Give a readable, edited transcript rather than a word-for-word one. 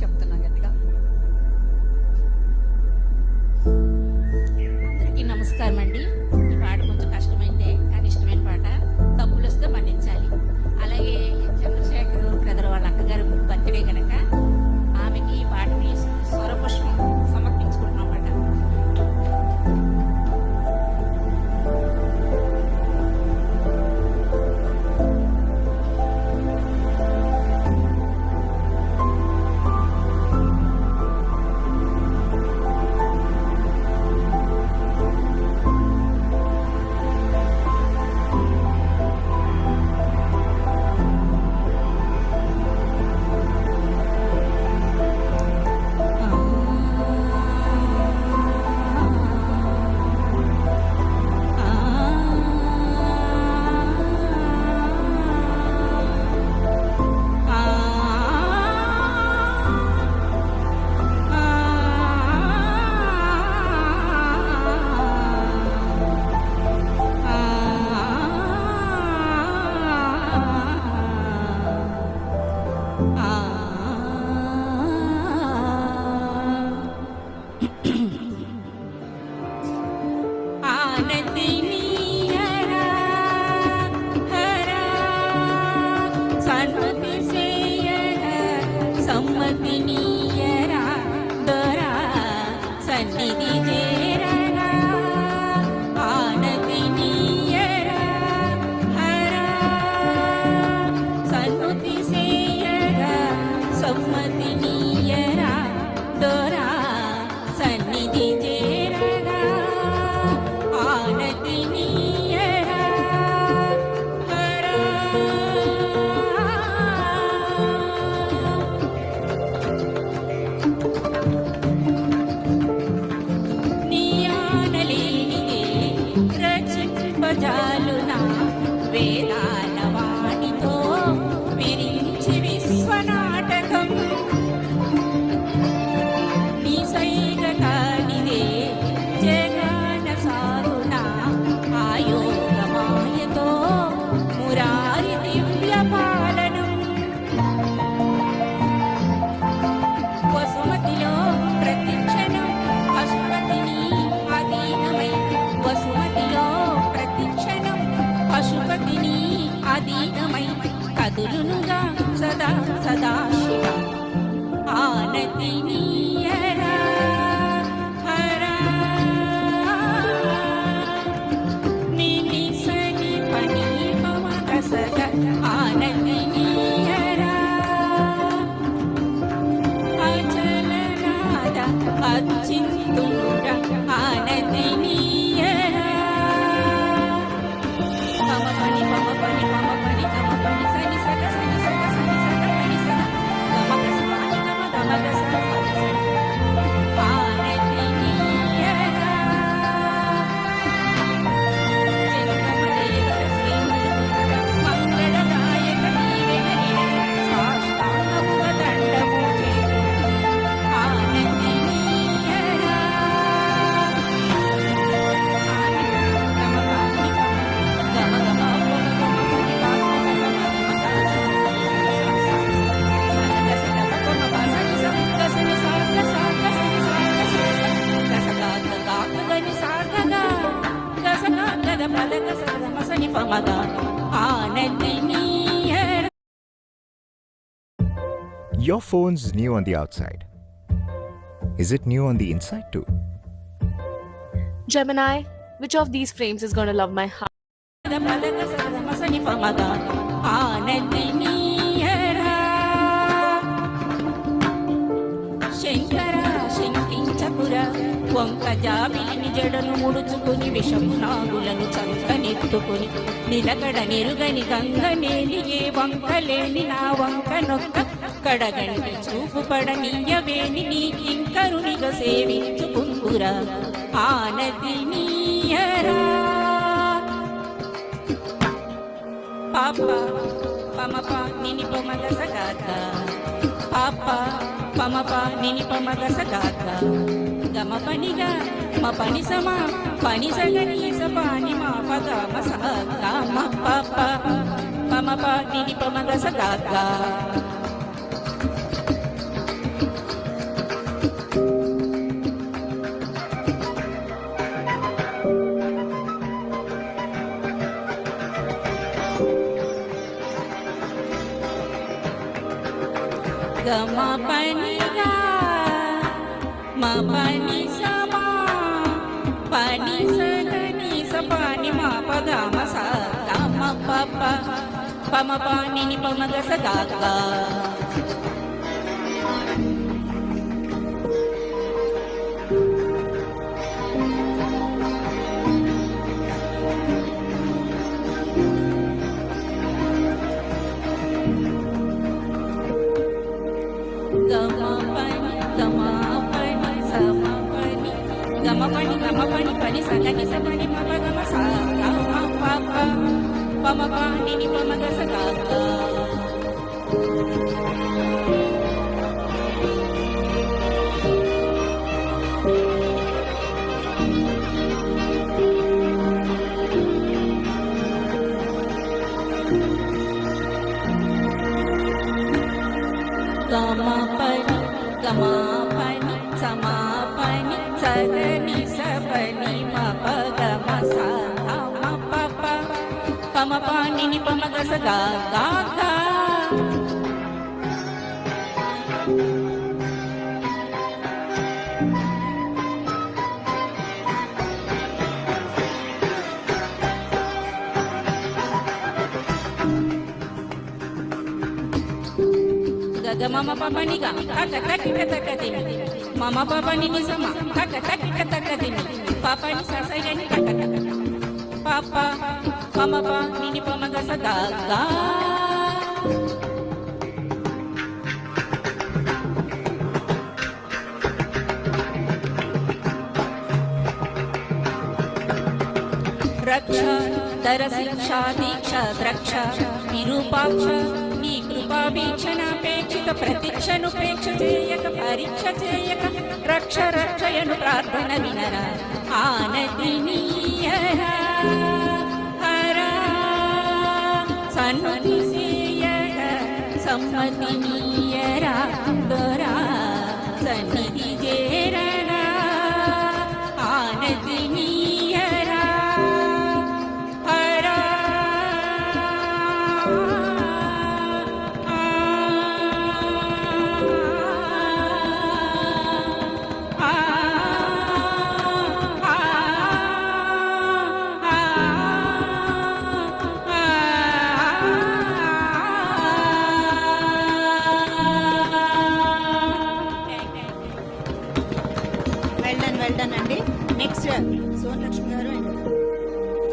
చెప్తున్నాం గట్టిగా. అందరికీ నమస్కారం అండి. ఈ పాట కొంచెం కష్టమైందే కానీ ఇష్టమైన పాట. తప్పులు వస్తే మన్నించాలి. అలాగే చంద్రశేఖర్ బ్రదర్ వాళ్ళ అక్కగారు బర్త్డే కనుక ఆమెకి ఈ పాటని స్వరపుష్పం సమర్పించుకుంటున్నాం అన్నమాట. కదులునుగా సదా సదా శివ ఆనతి నీయరా హరా నిని సని పని పవ కసగ ఆనతి నీయరా అచల నాద అచ్చింతుడ ఆనతి నీయరా పమ పని పమ పని పమ పని గమ పని సని సగ సని సగ సని సగ పని సగ గమ గస పని గమ గమ గస పని సగ ఆనతి నీయరా జగమలయక శ్రీమల్లిక మంగళదాయక నీవే హరిణ సాష్టాంగముగ దండము చేరు ఆనతి నీయరా గమ పాని గమ గమ Your phone's new on the outside. Is it new on the inside too? Gemini, which of these frames is gonna love my heart? వంక జాబిలిని జడను ముడుచుకుని విషపు నాగులను చంకనెత్తుకుని నిలకడ నెరుగని గంగనేని ఏ వంకలేని నా వంక నొక్క కడగంటి చూపు పడనీయవేని నీ కింకరునిగా సేవించుకుందురా ఆనతి నీయరా పాప పమప నిని పమగ సగాత పాప పమప నిని పమగ సగాత గమ పనిగా మ పని సమా పని సగని సపాని మా పగ మసగ మ పాప పమప నిని పమగ సగాత గమ పనిగా మా పని సమా పని సగని సపాని మా పగమ సా గమ పప పమ పాని పమగ సగా గమ పని పని సగని సపని మప గమ సా గమ పప పమ పాని పమగ సగా గమ పని గమ పని సమా పని సగని సపని మప గమ సా గమ పప పమ పాని పమగ సగా గా గా గగ మమ పపని గ తక తక తక దిని మమ పపని ని సమ తక తక తక దిని పపని ససగని తక తక పాప మమ పని ని పమగ సగా గా రక్ష దర శిక్షా దీక్ష ద్రక్ష నిరూపాక్ష నీ కృపాభీక్షణాపేక్షిత ప్రతీక్షనుపేక్ష చేయక పరీక్ష చేయక రక్ష రక్షయను ప్రార్థన వినర ఆనదినీయరా హరా సన్మతి సేయక సమ్మతినీయరా దొరా సన్నిధి చేరనా ఆనదినీయరా హరా వెల్డన్ అండి. నెక్స్ట్ సోనలక్ష్మి గారు